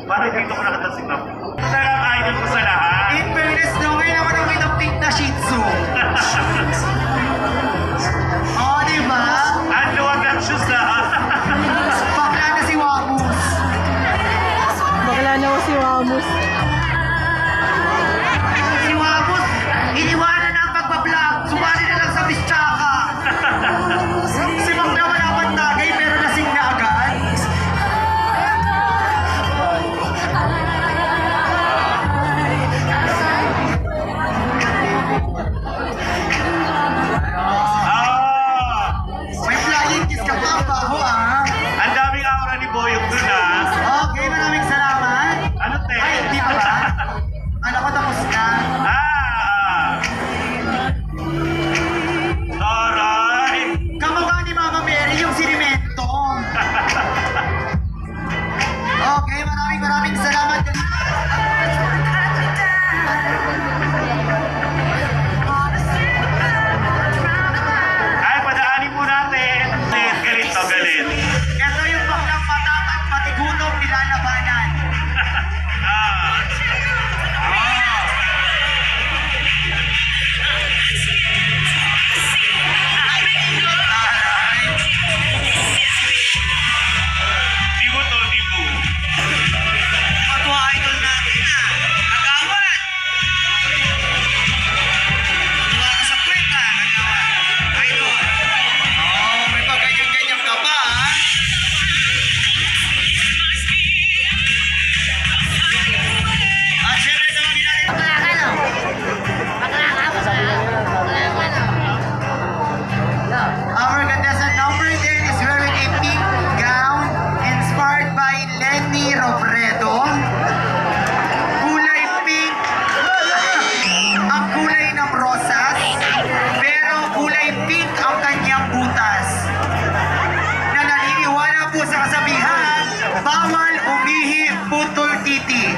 Parang dito ko nakatasing na. Talagang idol ko sa lahat. In fairness, no, ngayon ako nang kitang pink na Shih Tzu. Oo, diba? Ang luwag ng shoes na. Bakla na si Wamus. Bakla na ako si Wamus. Si Wamus, iniwanan na ang pagbablog. Sumali na lang sa Bisyaka. Si Bakla wala pang tagay pero lasing na agad. Ah! May flying kiss ka pa, ang baho ah. Ang daming aura ni Boyong dun ah. Okay, maraming salamat. Ano te? Ay, hindi pa ba? Alam ko tapos na. Ah! Taray! Kamukha ni Mama Mary yung sinimento. Okay, maraming salamat. Ay, padaanin po natin. Galit to, galit. Ito yung baklang matatang matigunog nilalabanan. Ah! Di mo to, di mo. Matwa idol natin ah. Kagawad! Tuwa ka sa puwet ah, kagawad. Idol. Oh, may pagganyan-ganyan ka pa ah. At syempre tawagin natin. Our contestant number 10 is wearing a pink gown inspired by Lenny Robredo. Kulay pink ang kulay ng rosas, pero kulay pink ang kanyang butas. Na naniniwala po sa kasabihan, bawal umihip putol titi.